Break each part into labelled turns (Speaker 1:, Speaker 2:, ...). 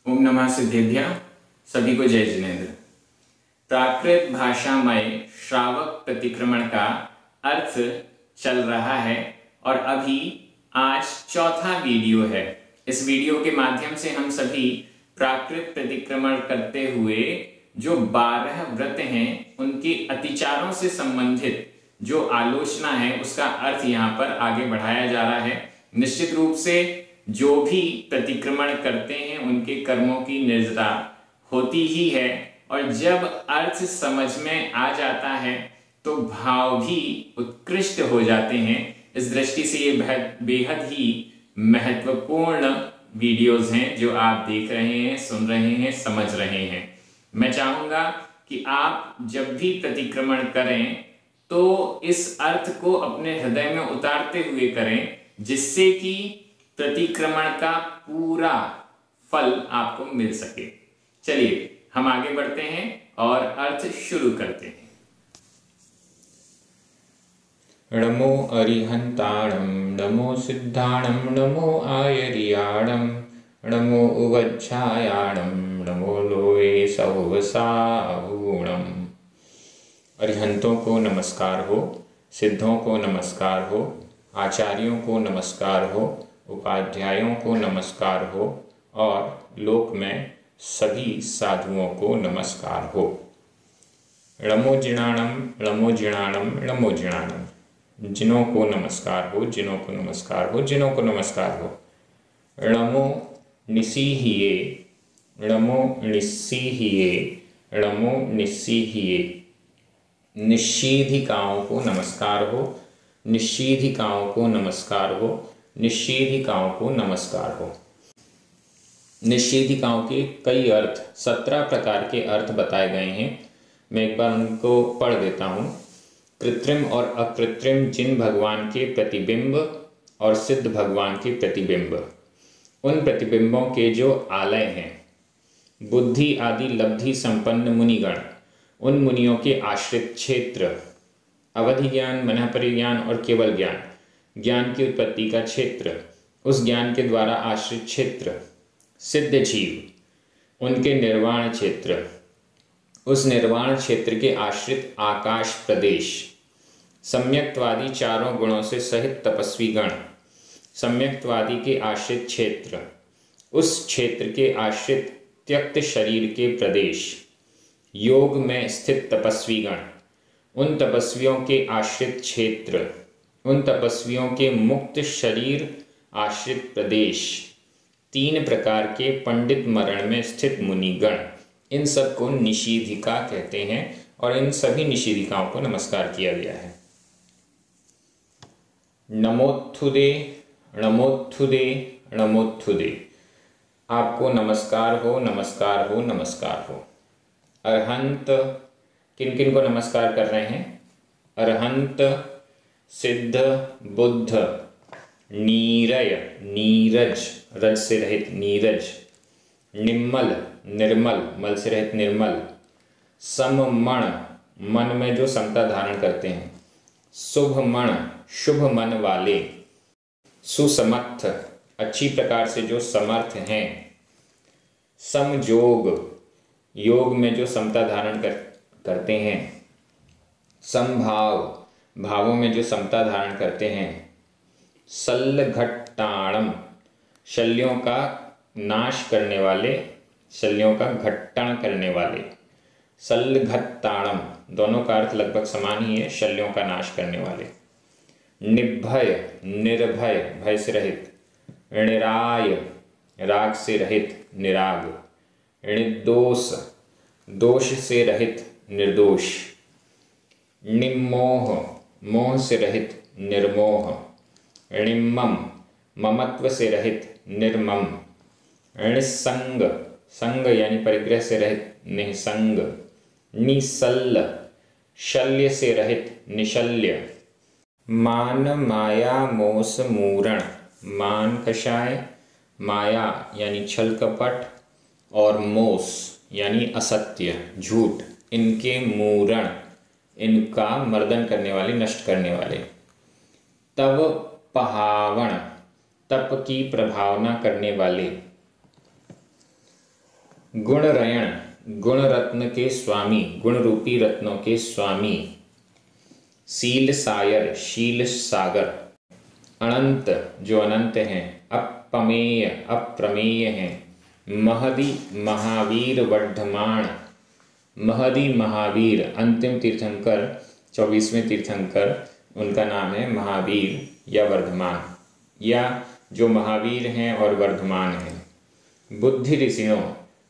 Speaker 1: ओम नमः सिद्धेभ्यः। सभी को जय जिनेन्द्र। प्राकृत भाषामय श्रावक प्रतिक्रमण का अर्थ चल रहा है और अभी आज चौथा वीडियो है। इस वीडियो के माध्यम से हम सभी प्राकृत प्रतिक्रमण करते हुए जो 12 व्रत हैं उनके अतिचारों से संबंधित जो आलोचना है उसका अर्थ यहाँ पर आगे बढ़ाया जा रहा है। निश्चित रूप से जो भी प्रतिक्रमण करते हैं उनके कर्मों की निर्जता होती ही है और जब अर्थ समझ में आ जाता है तो भाव भी उत्कृष्ट हो जाते हैं। इस दृष्टि से ये बेहद ही महत्वपूर्ण वीडियोस हैं जो आप देख रहे हैं, सुन रहे हैं, समझ रहे हैं। मैं चाहूंगा कि आप जब भी प्रतिक्रमण करें तो इस अर्थ को अपने हृदय में उतारते हुए करें, जिससे कि प्रतिक्रमण का पूरा फल आपको मिल सके। चलिए हम आगे बढ़ते हैं और अर्थ शुरू करते हैं।
Speaker 2: नमो अरिहंताणं नमो सिद्धाणं नमो आयर्याणं नमो उवच्छायाणं नमो लोये सहसाहूणम्। अरिहंतों को नमस्कार हो, सिद्धों को नमस्कार हो, आचार्यों को नमस्कार हो, उपाध्यायों को नमस्कार हो और लोक में सभी साधुओं को नमस्कार हो। नमो जिणाणम नमो जिणाणम नमो जिणाणम। जिनों को नमस्कार हो, जिनों को नमस्कार हो, जिनों को नमस्कार हो। नमो निसीहिये नमो निसीहिये नमो निसीहिये। निषेधिकाओं को नमस्कार हो, निषेधिकाओं को नमस्कार हो, निषेधिकाओं को नमस्कार हो। निषेधिकाओं के कई अर्थ 17 प्रकार के अर्थ बताए गए हैं। मैं एक बार उनको पढ़ देता हूँ। कृत्रिम और अकृत्रिम जिन भगवान के प्रतिबिंब और सिद्ध भगवान के प्रतिबिंब, उन प्रतिबिंबों के जो आलय हैं, बुद्धि आदि लब्धि संपन्न मुनिगण, उन मुनियों के आश्रित क्षेत्र, अवधि ज्ञान, मनः परिज्ञान और केवल ज्ञान, ज्ञान की उत्पत्ति का क्षेत्र, उस ज्ञान के द्वारा आश्रित क्षेत्र, सिद्ध जीव, उनके निर्वाण क्षेत्र, उस निर्वाण क्षेत्र के आश्रित आकाश प्रदेश, सम्यक्त्वादी चारों गुणों से सहित तपस्वी गण, सम्यक्त्वादी के आश्रित क्षेत्र, उस क्षेत्र के आश्रित त्यक्त शरीर के प्रदेश, योग में स्थित तपस्वी गण, उन तपस्वियों के आश्रित क्षेत्र, उन तपस्वियों के मुक्त शरीर आश्रित प्रदेश, 3 प्रकार के पंडित मरण में स्थित मुनिगण, इन सब को निषेधिका कहते हैं और इन सभी निषेधिकाओं को नमस्कार किया गया है। नमोत्थुदे नमोत्थुदे नमोत्थुदे। आपको नमस्कार हो, नमस्कार हो, नमस्कार हो। अरहंत, किन किन को नमस्कार कर रहे हैं? अरहंत, सिद्ध, बुद्ध, नीरय, नीरज, रज से रहित नीरज, निम्मल, निर्मल, मल से रहित निर्मल, सममण, मन में जो समता धारण करते हैं, शुभमण, शुभ मन वाले, सुसमर्थ, अच्छी प्रकार से जो समर्थ हैं, समयोग, योग में जो समता धारण करते हैं, समभाव, भावों में जो समता धारण करते हैं, शल्यघट्टाणम, शल्यों का नाश करने वाले, शल्यों का घट्टण करने वाले, शल्यघट्टाणम, दोनों का अर्थ लगभग समान ही है, शल्यों का नाश करने वाले। निभय, निर्भय, भय से रहित, निराय, राग से रहित, निराग, निर्दोष, दोष से रहित, निर्दोष, निम्मोह, मोह से रहित, निर्मोह, निम्मम, ममत्व से रहित, निर्मम, निस्संग, संग यानी परिग्रह से रहित, निसंग, निसल्ल, शल्य से रहित, निशल्य, मान माया मोस मूरण, मान कषाय, माया यानी छल कपट और मोस यानी असत्य, झूठ, इनके मूरण, इनका मर्दन करने वाले, नष्ट करने वाले। तव पहावण, तप की प्रभावना करने वाले। गुणरयण, गुण रत्न के स्वामी, गुण रूपी रत्नों के स्वामी। शील सायर, शील सागर। अनंत, जो अनंत हैं। अपमेय, अप्रमेय हैं। महदी, महावीर वर्धमान। महदी महावीर, अंतिम तीर्थंकर, 24वें तीर्थंकर, उनका नाम है महावीर या वर्धमान, या जो महावीर हैं और वर्धमान हैं। बुद्धि ऋषियों,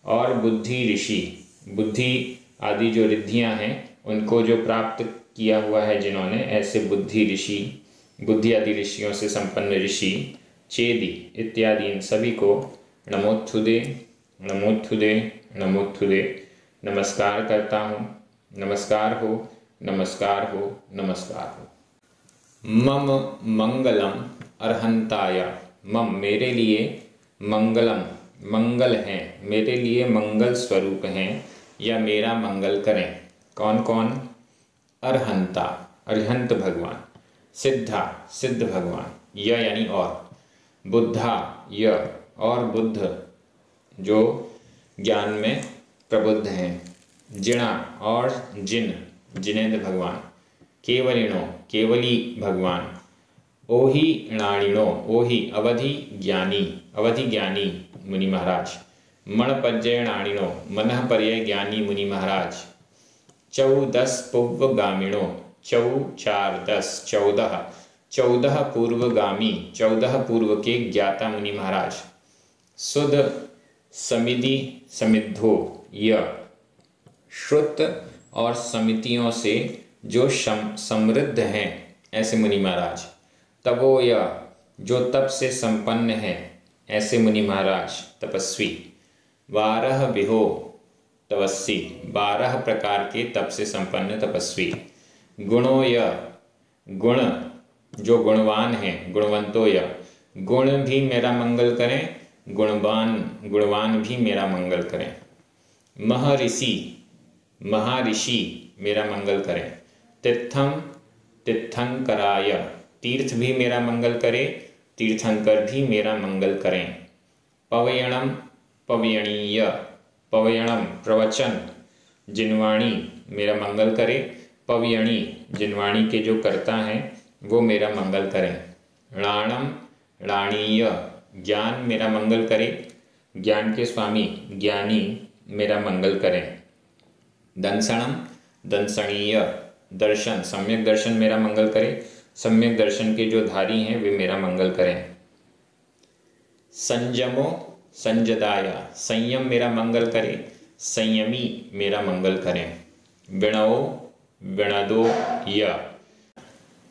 Speaker 2: और बुद्धि ऋषि, बुद्धि आदि जो रिद्धियां हैं उनको जो प्राप्त किया हुआ है जिन्होंने, ऐसे बुद्धि ऋषि, बुद्धि आदि ऋषियों से संपन्न ऋषि। चेदी इत्यादि इन सभी को नमोत्थुदे, नमोत्थुदे, नमोत्थुदे नमस्कार करता हूँ। नमस्कार हो, नमस्कार हो, नमस्कार हो। मम मंगलम अर्हंताय, मम मेरे लिए, मंगलम मंगल हैं, मेरे लिए मंगल स्वरूप हैं, या मेरा मंगल करें। कौन कौन? अर्हंता, अर्हंत भगवान। सिद्धा, सिद्ध भगवान। य यानी और। बुद्धा, य और बुद्ध, जो ज्ञान में प्रबुद्ध हैं। जिणा और जिन, जिनेन्द्र भगवान। केवलिनो, केवली भगवान। ओहि णाणिनो, ओहि अवधि ज्ञानी, अवधि ज्ञानी मुनि महाराज। मणपज्जयणाणिनो, मनः पर्यय ज्ञानी मुनि महाराज। 14 पूर्वगामिणो, 4 10 14, 14 पूर्वगामी, 14 पूर्व के ज्ञाता मुनि महाराज। सुध समिधि समिद्धो, य श्रुत और समितियों से जो समृद्ध हैं, ऐसे मुनि महाराज। तपो, य जो तप से संपन्न है, ऐसे मुनि महाराज तपस्वी। 12 विहो, तपस्वी, 12 प्रकार के तप से संपन्न तपस्वी। गुणो, य गुण, जो गुणवान है, गुणवंतो, य गुण भी मेरा मंगल करें, गुणवान भी मेरा मंगल करें। महर्षि, महाऋषि मेरा मंगल करें। तीर्थम, तीर्थंकराय, तीर्थ भी मेरा मंगल करे, तीर्थंकर भी मेरा मंगल करें। पवयणम, पवयणीय, पवयणम प्रवचन, जिनवाणी मेरा मंगल करे। पवयणी, जिनवाणी के जो कर्ता हैं वो मेरा मंगल करें। णाणम, णाणीय, ज्ञान मेरा मंगल करे, ज्ञान के स्वामी ज्ञानी मेरा मंगल करें। दंसणम, दंसणीय, दर्शन, सम्यक दर्शन मेरा मंगल करे, सम्यक दर्शन के जो धारी हैं वे मेरा मंगल करें। संयमो, संजदाय, संयम मेरा मंगल करे, संयमी मेरा मंगल करें। विणवो, विणदो, य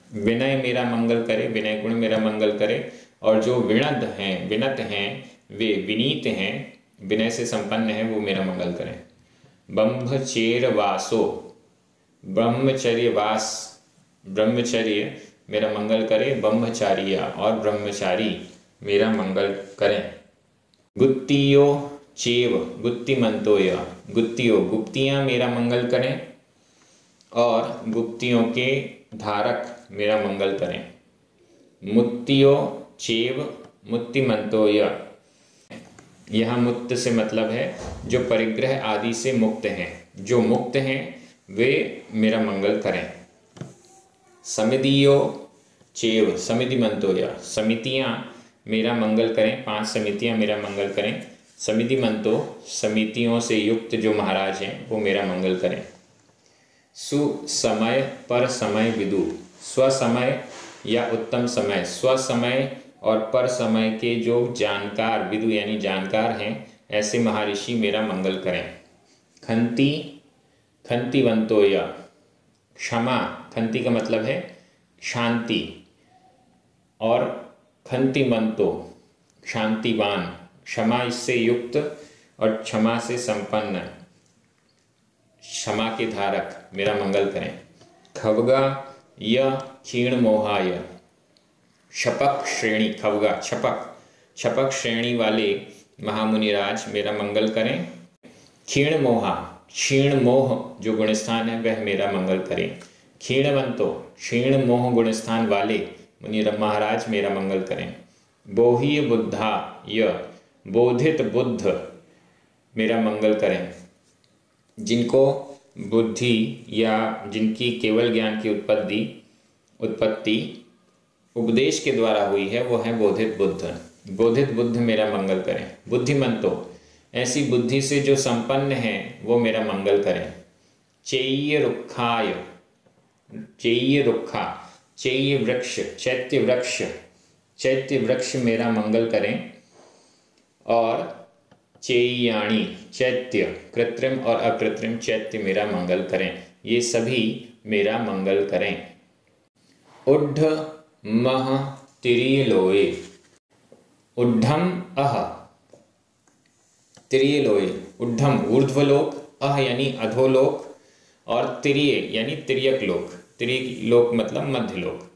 Speaker 2: विनय मेरा मंगल करे, विनय गुण मेरा मंगल करे, और जो विणद हैं, विनत हैं, वे विनीत हैं, विनय से संपन्न हैं, वो मेरा मंगल करें। ब्रह्मचर्यवासो, ब्रह्मचर्यवास, ब्रह्मचर्य मेरा मंगल करे, ब्रह्मचारिय और ब्रह्मचारी मेरा मंगल करें। गुत्तियो चेव, गुत्तिमंतोय, गुत्तियो गुप्तियाँ मेरा मंगल करें, और गुप्तियों के धारक मेरा मंगल करें। मुत्तियो चेव मुत्तिमंतोय, यहाँ मुक्त से मतलब है जो परिग्रह आदि से मुक्त हैं, जो मुक्त हैं वे मेरा मंगल करें। समितियो चेव समितिमंतोय, समितियाँ मेरा मंगल करें, 5 समितियाँ मेरा मंगल करें। समितिमंतो, समितियों से युक्त जो महाराज हैं वो मेरा मंगल करें। सुसमय पर समय विदु, स्वसमय या उत्तम समय, स्वसमय और पर समय के जो जानकार, विदु यानी जानकार हैं, ऐसे महर्षि मेरा मंगल करें। खंती, खंतिवंतोय, क्षमा, खंती का मतलब है शांति, और खंतिवंतो शांतिवान, क्षमा इससे युक्त और क्षमा से संपन्न, क्षमा के धारक मेरा मंगल करें। खवगा य क्षीण मोहाय, शपक श्रेणी, खवगा छपक, छपक श्रेणी वाले महामुनिराज मेरा मंगल करें। क्षीण मोहा, क्षीण मोह जो गुणस्थान है वह मेरा मंगल करें। क्षीणवंतो, क्षीण मोह गुणस्थान वाले मुनि महाराज मेरा मंगल करें। बोहीय बुद्धा य, बोधित बुद्ध, मेरा मंगल करें। जिनको बुद्धि या जिनकी केवल ज्ञान की उत्पत्ति उपदेश के द्वारा हुई है वो है बोधित बुद्ध। बोधित बुद्ध मेरा मंगल करें। बुद्धिमंतो, ऐसी बुद्धि से जो संपन्न हैं वो मेरा मंगल करें। चेय्य रुखाय, चेय्य रुखा, चेय्य वृक्ष, चैत्य वृक्ष मेरा मंगल करें। और चेय्याणी, चैत्य, कृत्रिम और अकृत्रिम चैत्य मेरा मंगल करें। ये सभी मेरा मंगल करें। उड्ढ मह तिरिय लोए, उड्ढम अह तिरिय लोए, उड्ढम ऊर्ध्वलोक, अह यानी अधोलोक, और तिरिय यानी तिर्यक लोक। तिर्यक लोक मतलब मध्यलोक।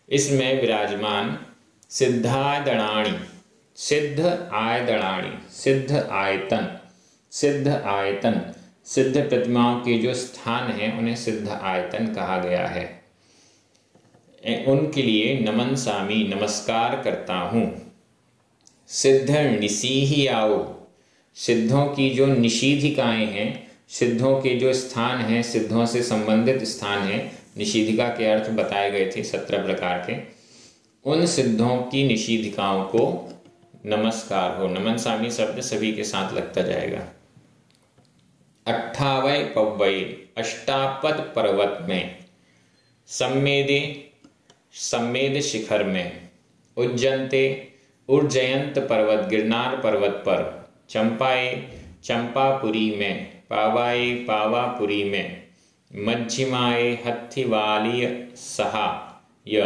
Speaker 2: इसमें विराजमान सिद्धायतनानि, सिद्ध आयतनानि, सिद्ध आयतन, सिद्ध आयतन, सिद्ध प्रतिमाओं के जो स्थान हैं उन्हें सिद्ध आयतन कहा गया है। उनके लिए नमन सामी, नमस्कार करता हूँ। सिद्ध निसीही आओ, सिद्धों की जो निषीधिकाएं हैं, सिद्धों के जो स्थान हैं, सिद्धों से संबंधित स्थान हैं। निषीधिका के अर्थ बताए गए थे 17 प्रकार के। उन सिद्धों की निषीधिकाओं को नमस्कार हो। नमन सामी शब्द सभी के साथ लगता जाएगा। अट्ठावय पव्वय, अष्टापद पर्वत में। सम्मेदे, सम्मेद शिखर में। उज्जयंते, उर्जयंत पर्वत, गिरनार पर्वत पर। चंपाए, चंपापुरी में। पावाए, पावापुरी में। मध्यमाए, हत्थिवालीय सहाय,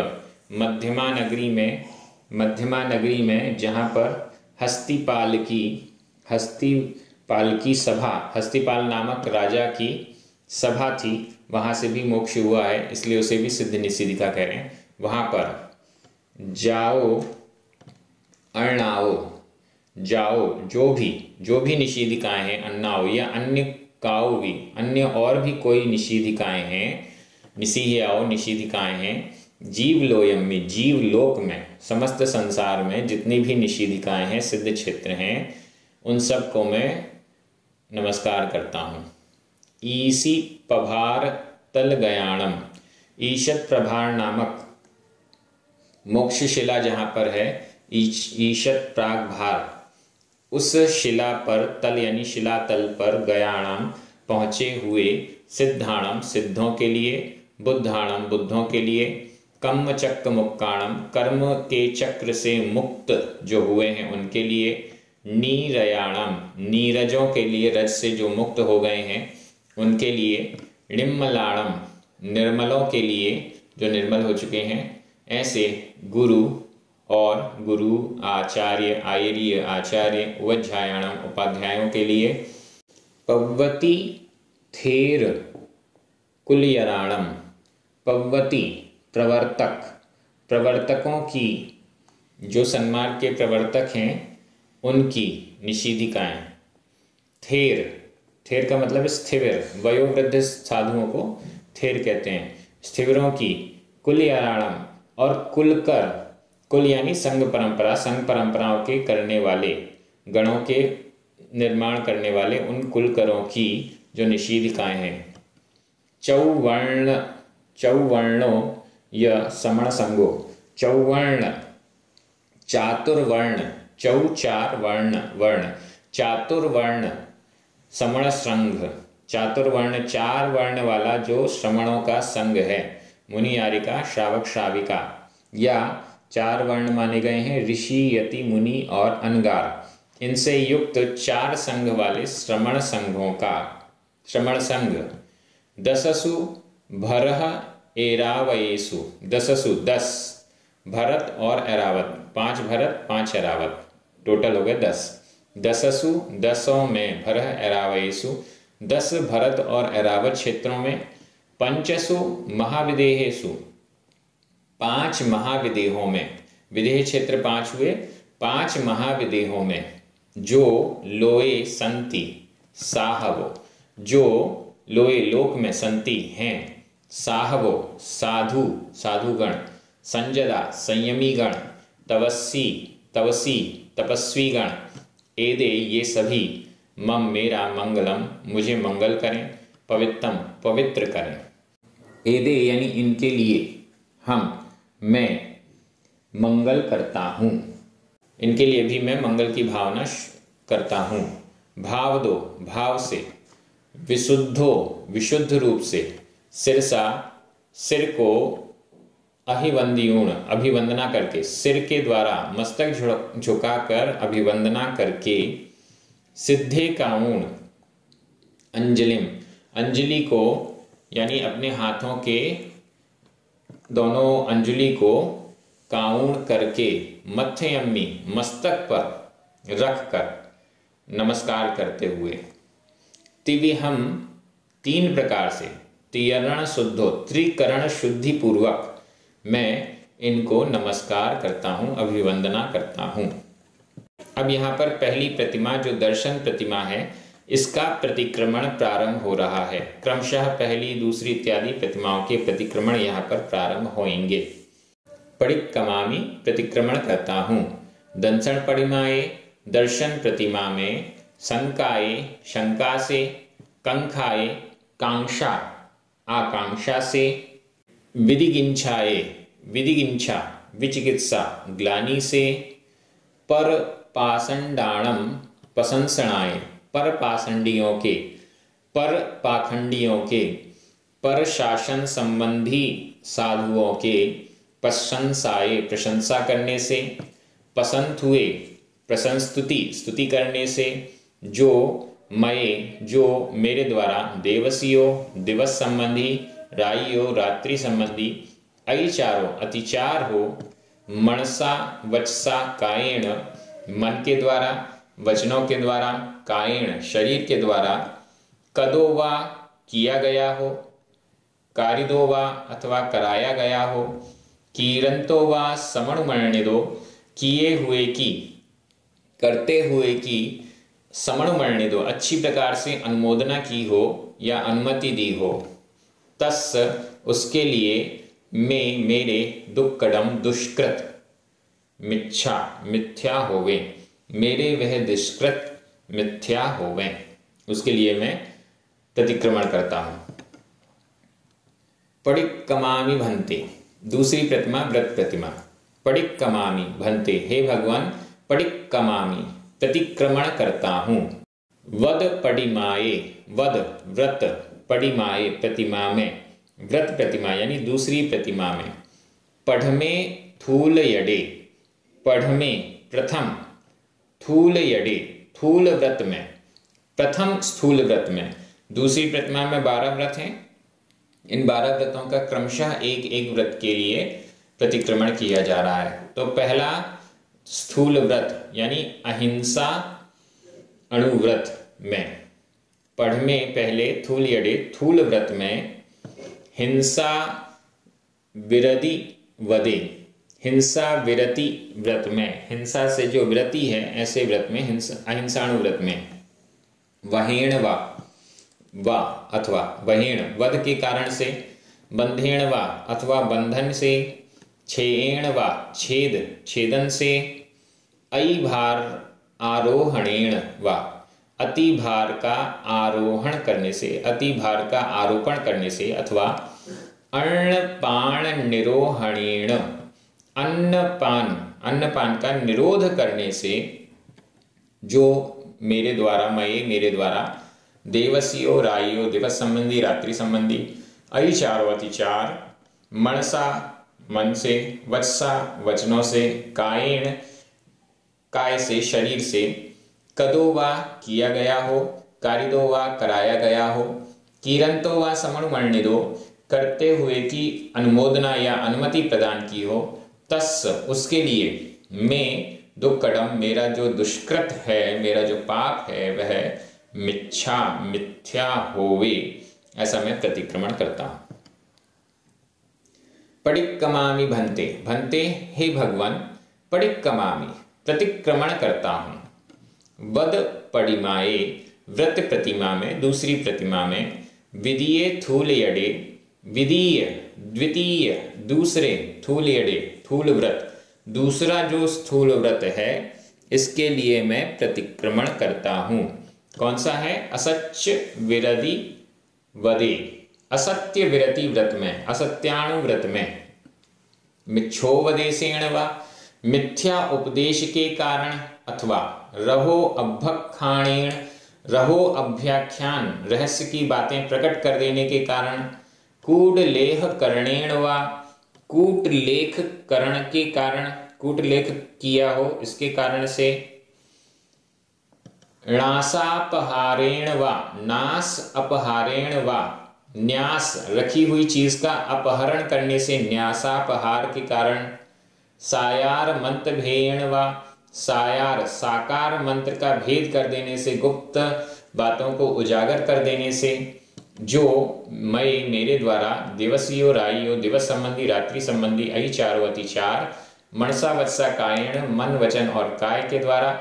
Speaker 2: मध्यमा नगरी में। मध्यमा नगरी में जहाँ पर हस्तिपाल की सभा, हस्तिपाल नामक राजा की सभा थी, वहाँ से भी मोक्ष हुआ है, इसलिए उसे भी सिद्ध निषीदिका कह रहे हैं। वहाँ पर जाओ अर्णाओ, जाओ जो भी निषीदिकाएं हैं, अन्नाओ या अन्य काओ भी, अन्य और भी कोई निषीदिकाएं हैं, निसीह्याओ निषीदिकाएं हैं। जीवलोयम में, जीवलोक में, समस्त संसार में जितनी भी निषीदिकाएं हैं, सिद्ध क्षेत्र हैं, उन सब को मैं नमस्कार करता हूँ। ईसी प्रभार तल गयाणम, ईशत प्रभार नामक मोक्ष शिला जहाँ पर है, ईशत प्रागभार, उस शिला पर, तल यानी शिला तल पर, गयाणाम पहुँचे हुए, सिद्धाणम सिद्धों के लिए, बुद्धाणम बुद्धों के लिए, कर्म चक्र मुक्काणम कर्म के चक्र से मुक्त जो हुए हैं उनके लिए, नीरयाणम नीरजों के लिए, रज से जो मुक्त हो गए हैं उनके लिए, निर्मलाणम निर्मलों के लिए जो निर्मल हो चुके हैं। ऐसे गुरु और गुरु आचार्य, आयर्य आचार्य, उपाध्यायाणम उपाध्यायों के लिए, पव्वती थेर कुलयराणम, पव्वती प्रवर्तक, प्रवर्तकों की, जो सन्मार्ग के प्रवर्तक हैं उनकी निषीदिकाएं। थेर, थेर का मतलब स्थिर, वयोवृद्ध साधुओं को थेर कहते हैं, स्थिरों की। कुलयाराणम और कुलकर, कुल यानी संघ परंपरा, संघ परंपराओं के करने वाले, गणों के निर्माण करने वाले उन कुलकरों की जो निषीदिकाएं हैं। चौवर्ण, चौवर्णों या समण संगो, चौवर्ण चातुर्वर्ण, चौ चार वर्ण, वर्ण चातुर्वर्ण, समण संघ, चातुर्वर्ण चार वर्ण वाला जो श्रमणों का संघ है, मुनि यारिका श्रावक श्राविका, या चार वर्ण माने गए हैं ऋषि, यति, मुनि और अनगार, इनसे युक्त चार संघ वाले श्रमण संघों का, श्रमण संघ। दससु भरह एरावयेसु, दससु 10, भरत और एरावत, 5 भरत 5 एरावत, टोटल हो गए 10। दससु 10 में, भरह एरावयेसु 10 भरत और एरावत क्षेत्रों में। पंचसु महाविदेहेसु, 5 महाविदेहों में, विदेह क्षेत्र 5 हुए, 5 महाविदेहों में। जो लोए संति साहवो, जो लोए लोक में संति हैं, साहवो साधु साधुगण, संजदा संयमी गण, तवसी तपस्वी गण, एदे ये सभी, मम मेरा, मंगलम मुझे मंगल करें, पवित्रम पवित्र करें। एदे यानी इनके लिए, मैं मंगल करता हूँ, इनके लिए भी मैं मंगल की भावना करता हूँ। भाव दो भाव से, विशुद्धो विशुद्ध रूप से, सिरसा सिर को, अभिवंदियूण अभिवंदना करके, सिर के द्वारा मस्तक झुकाकर अभिवंदना करके, सिद्धे काऊण अंजलिम अंजलि को यानी अपने हाथों के दोनों अंजलि को काऊण करके, मथ्यम्मी मस्तक पर रखकर नमस्कार करते हुए, तिविहम तीन प्रकार से, तियरण शुद्धो त्रिकरण शुद्धि पूर्वक मैं इनको नमस्कार करता हूँ, अभिवंदना करता हूँ। अब यहाँ पर पहली प्रतिमा जो दर्शन प्रतिमा है, इसका प्रतिक्रमण प्रारंभ हो रहा है। क्रमशः पहली, दूसरी इत्यादि प्रतिमाओं के प्रतिक्रमण यहाँ पर प्रारंभ होंगे। परिक्रमामि प्रतिक्रमण करता हूँ। दंसन परिमाए दर्शन प्रतिमा में, शंकाए शंका से, कंखाए कांक्षा आकांक्षा से, विधिगिंछाए विधिगिंछा विचिकित्सा ग्लानि से, पर पाषंडाणम प्रशंसनाए पर पाषंडियों के, पर पाखंडियों के, पर शासन संबंधी साधुओं के, प्रशंसाए प्रशंसा करने से, पसंत हुए प्रशंस्तुति स्तुति करने से, जो मये जो मेरे द्वारा, देवसियो दिवस संबंधी, राइयो रात्रि संबंधी, अतिचारो अतिचार हो, मनसा वचसा कायेण मन के द्वारा, वचनों के द्वारा, कायेण शरीर के द्वारा, कदो वा किया गया हो, कारिदो वा अथवा कराया गया हो, कीरंतो वा समणुमणिदो किए हुए की, करते हुए की, समणुमणिदो अच्छी प्रकार से अनुमोदना की हो या अनुमति दी हो, तस् उसके लिए मैं मेरे दुक्कडम दुष्कृत, मिच्छा मिथ्या होवे, मेरे वह दुष्कृत मिथ्या होवे, उसके लिए मैं प्रतिक्रमण करता हूँ। पडिक्कमामि भन्ते दूसरी प्रतिमा व्रत प्रतिमा। पडिक्कमामि भन्ते हे भगवान, पडिक्कमामि प्रतिक्रमण करता हूँ। वद पडिमाए वद व्रत, पडिमाए प्रतिमा में, व्रत प्रतिमा यानी दूसरी प्रतिमा में, पढ़मे थूल यडे, पढ़मे प्रथम, थूल यडे थूल व्रत में, प्रथम स्थूल व्रत में। दूसरी प्रतिमा में 12 व्रत हैं। इन 12 व्रतों का क्रमशः एक एक व्रत के लिए प्रतिक्रमण किया जा रहा है। तो पहला स्थूल व्रत यानी अहिंसा अणुव्रत में, पढ़मे पहले थूल यडे थूल व्रत में, हिंसा विरति वदे, हिंसा विरति व्रत में, हिंसा से जो विरति है ऐसे व्रत में, अहिंसाणु व्रत में, वहेण वा अथवा वहेण वध के कारण से, बंधेण वा अथवा बंधन से, छेएण वा छेद छेदन से, अई भार आरोहणेण वा अति भार का आरोहण करने से, अति भार का आरोपण करने से, अथवा अन्नपान निरोहणेण अन्नपान का निरोध करने से, जो मेरे द्वारा मेरे द्वारा, देवसियो राइयो दिवस संबंधी रात्रि संबंधी, अतिचारो अतिचार, मनसा मन से, वचसा वचनों से, कायेण काय से शरीर से, कदो वा किया गया हो, कारिदो वा कराया गया हो, कीरंतो वा समणुमणिदो करते हुए की अनुमोदना या अनुमति प्रदान की हो, तस् उसके लिए मैं दुक्कडम मेरा जो दुष्कृत है, मेरा जो पाप है वह मिच्छा मिथ्या होवे, ऐसा मैं प्रतिक्रमण करता हूं। पडिक्कमामि भन्ते, भन्ते हे भगवान, पडिक्कमामि प्रतिक्रमण करता हूं। वद पडिमाए व्रत प्रतिमा में, दूसरी प्रतिमा में, विदीय थूल यडे, विदीय द्वितीय दूसरे, थूल यडे थूल व्रत दूसरा जो स्थूल व्रत है, इसके लिए मैं प्रतिक्रमण करता हूँ। कौन सा है? असत्य विरति वदे, असत्य विरति व्रत में, असत्याणु व्रत में। मिच्छोपदेशेण वा, मिथ्या उपदेश के कारण, अथवा रहो अभ्यखाणेन, रहो अभ्याख्यान, रहस्य की बातें प्रकट कर देने के कारण, कूटलेख करणेन वा, कूटलेख करण के कारण, कूटलेख किया हो इसके कारण से, नासापहारेण वा, नास अपहारेण वा, न्यास रखी हुई चीज का अपहरण करने से, न्यासापहार के कारण, सायार मंत्र भेयण वा, सायार साकार मंत्र का भेद कर देने से, गुप्त बातों को उजागर कर देने से, जो मैं मेरे द्वारा दिवसियो राइयो, दिवस संबंधी रात्रि संबंधी अहि चारो अतिचार, मनसा वत्सा कायण, मन वचन और काय के द्वारा,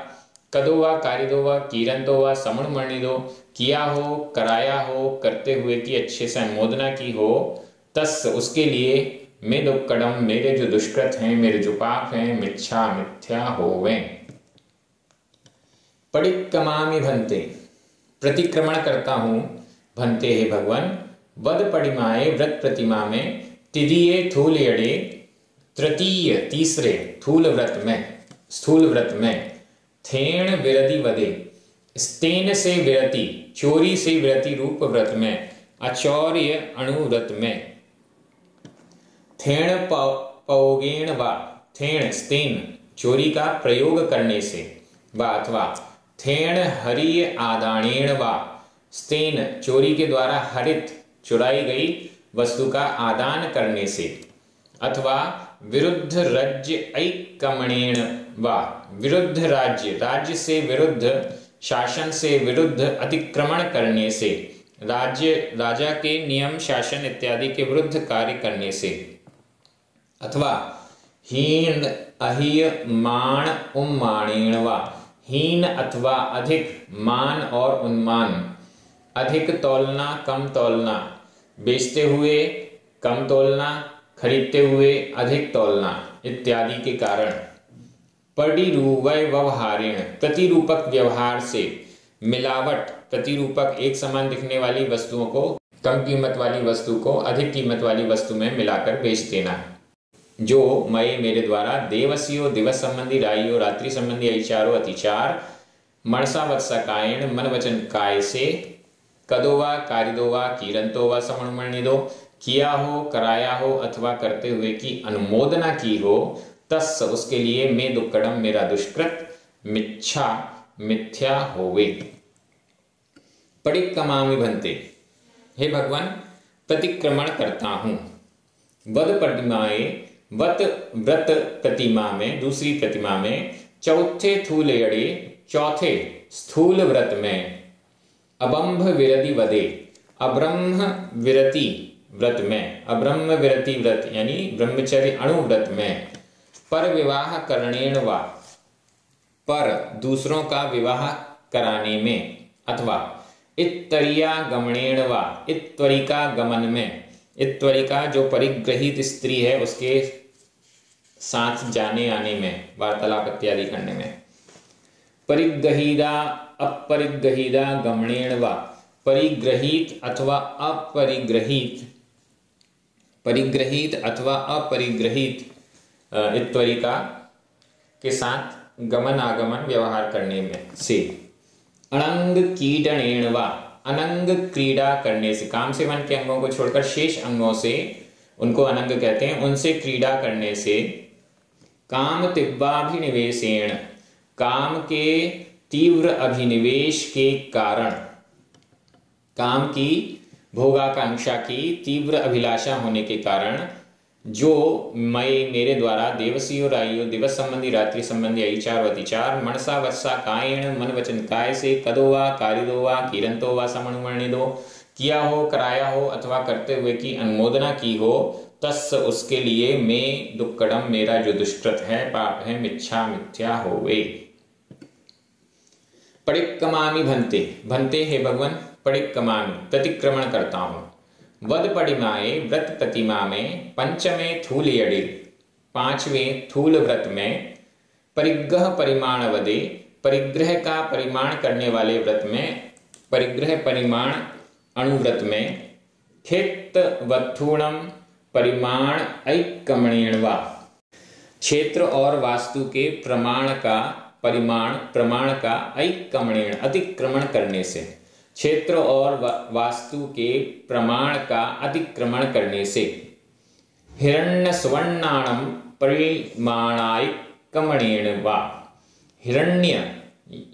Speaker 2: कदो वा कारिदो वा कीरंतो वा समण मणिदो, किया हो कराया हो करते हुए की अच्छे से अनुमोदना की हो, तस् उसके लिए मैं दुक्कड़म, मेरे जो दुष्कृत हैं, मेरे जो पाप हैं, मिच्छा मिथ्या होवे। पडिक्कमामि भन्ते, प्रतिक्रमण करता हूं, भन्ते हे भगवान, वद पडिमाए व्रत प्रतिमा में, तिदिये थूल यड़े, तृतीय तीसरे थूल व्रत में, स्थूल व्रत में, थेण विरति वदे, स्तेन से विरति, चोरी से विरति रूप व्रत में, अचौर्य अणु व्रत में, थेण पौगेण वा, थेण स्तेन चोरी का प्रयोग करने से, वा अथवा थेण हरिय आदानेण वा, स्तेन चोरी के द्वारा हरित चुराई गई वस्तु का आदान करने से, अथवा विरुद्ध राज्य ऐकमणेण वा, विरुद्ध राज्य, राज्य से विरुद्ध, शासन से विरुद्ध अतिक्रमण करने से, राज्य राजा के नियम शासन इत्यादि के विरुद्ध कार्य करने से, अथवा हीन अहिय मान उम्माणेण वा, हीन अथवा अधिक मान और उन्मान, अधिक तौलना कम तौलना, बेचते हुए कम तौलना, खरीदते हुए अधिक तौलना इत्यादि के कारण, पडिरूवय व्यवहारेण, प्रतिरूपक व्यवहार से, मिलावट, प्रतिरूपक एक समान दिखने वाली वस्तुओं को कम कीमत वाली वस्तु को अधिक कीमत वाली वस्तु में मिलाकर बेच देना, जो मैं मेरे द्वारा देवसियो दिवस संबंधी राइयो रात्रि संबंधी अचारो अतिचार, मनसा वत्सा कायण मन वचन काय से, कदोवा कारिदोवा कीरंतोवा समणमणिदो, किया हो कराया हो अथवा करते हुए की अनुमोदना की हो, तस् उसके लिए मैं दुक्कड़म, मेरा दुष्कृत, मिच्छा मिथ्या होवे। पडिक्कमामि भन्ते, हे भगवान प्रतिक्रमण करता हूं, वद प्रतिमाए, वत व्रत प्रतिमा में, दूसरी प्रतिमा में, चौथे थूल यड़े, चौथे स्थूल व्रत में, अबंभ विरति वदे, अब्रह्म विरति व्रत में, अब्रह्म विरति व्रत यानी ब्रह्मचर्य अणु व्रत में, पर विवाह करणेन वा, पर दूसरों का विवाह कराने में, अथवा इत्तरिया गमनेन वा, इत्वरिका गमन में, इत्वरिका जो परिग्रहित स्त्री है उसके साथ जाने आने में, वार्तालाप इत्यादि करने में, परिग्रहीदा अपरिग्रहीदा गमनेन वा, परिग्रहित अथवा अपरिग्रहित, परिग्रहित अथवा अपरिग्रहित इत्वरिका के साथ गमन आगमन व्यवहार करने में से, अनंग कीडनेन वा, अनंग क्रीड़ा करने से, काम से मन के अंगों को छोड़कर शेष अंगों से, उनको अनंग कहते हैं, उनसे क्रीड़ा करने से, काम तिब्बाभिनिवेशेण, काम के तीव्र अभिनिवेश के कारण, काम की भोगाकांक्षा की तीव्र अभिलाषा होने के कारण, जो मैं मेरे द्वारा देवसियो राइयो दिवस संबंधी रात्रि संबंधी अचार अतिचार, मनसा वत्सा कायण मन वचन काय से, कदोवा कारिदोवा कीरंतोवा समणमणिदो, किया हो कराया हो अथवा करते हुए की अनुमोदना की हो, तस् उसके लिए मैं दुक्कड़म, मेरा जो दुष्कृत है, पाप है, मिच्छा मिथ्या होवे। पडिक्कमामि भन्ते, भन्ते हे भगवान, पडिक्कमामि प्रतिक्रमण करता हूं, वद पडिमाए व्रत प्रतिमा में, पंचमे थूल यड़े, पांचवें थूल व्रत में, परिग्रह परिमाण वदे, परिग्रह का परिमाण करने वाले व्रत में, परिग्रह परिमाण अणुव्रत में थित वत्थूणम परिमाण ऐकमणेन वा, क्षेत्र और वास्तु के प्रमाण का परिमाण प्रमाण का ऐकमणेन अतिक्रमण करने से, क्षेत्र और वास्तु के प्रमाण का अतिक्रमण करने से, हिरण्य सुवर्णाणम परिमाणाइकमणेन वा, हिरण्य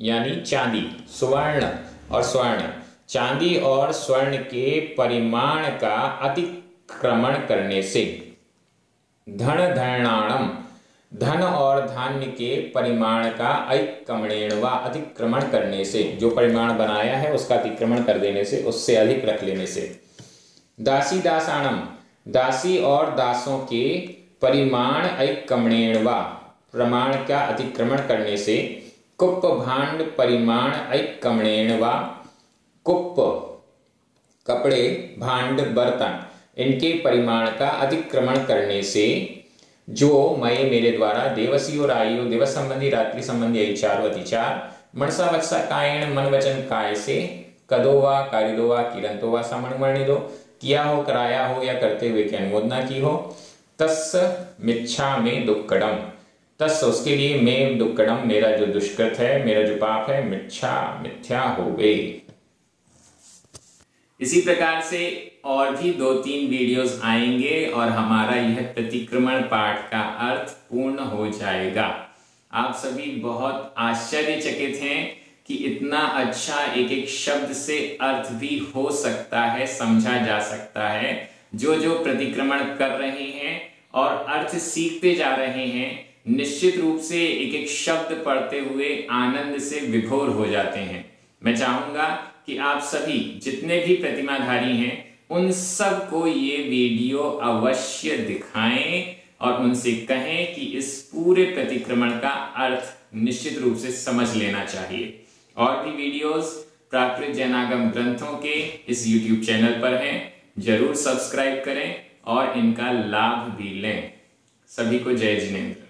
Speaker 2: यानी चांदी, सुवर्ण और स्वर्ण, चांदी और स्वर्ण के परिमाण का अतिक्रमण करने से, धन धनाणम धन और धान्य के परिमाण का ऐकमणेन वा अतिक्रमण करने से, जो परिमाण बनाया है उसका अतिक्रमण कर देने से, उससे अधिक रख लेने से, दासी दासाणम दासी और दासों के परिमाण ऐकमणेन वा प्रमाण का अतिक्रमण करने से, कुप्प भांड परिमाण ऐकमणेन वा, कुप्प कपड़े भांड बर्तन इनके परिमाण का अतिक्रमण करने से, जो मैं मेरे द्वारा देवसी और आयु दिवस संबंधी रात्रि संबंधी विचार मनसा वत्सा कायण मन वचन काय से कदोवा कारिदोवा किरंतोवा समणवर्णिदो किया हो, कराया हो या करते हुए की अनुमोदना की हो, तस् मिच्छा में दुक्कड़म, तस् उसके लिए मैं दुक्कड़म मेरा जो दुष्कृत है, मेरा जो पाप है, मिथ्या हो गई।
Speaker 1: इसी प्रकार से और भी 2-3 वीडियोस आएंगे और हमारा यह प्रतिक्रमण पाठ का अर्थ पूर्ण हो जाएगा। आप सभी बहुत आश्चर्यचकित हैं कि इतना अच्छा एक एक शब्द से अर्थ भी हो सकता है, समझा जा सकता है। जो प्रतिक्रमण कर रहे हैं और अर्थ सीखते जा रहे हैं, निश्चित रूप से एक एक शब्द पढ़ते हुए आनंद से विभोर हो जाते हैं। मैं चाहूंगा कि आप सभी जितने भी प्रतिमाधारी हैं उन सब को ये वीडियो अवश्य दिखाएं और उनसे कहें कि इस पूरे प्रतिक्रमण का अर्थ निश्चित रूप से समझ लेना चाहिए। और भी वीडियोस प्राकृत जैनागम ग्रंथों के इस YouTube चैनल पर हैं, जरूर सब्सक्राइब करें और इनका लाभ भी लें। सभी को जय जिनेंद्र।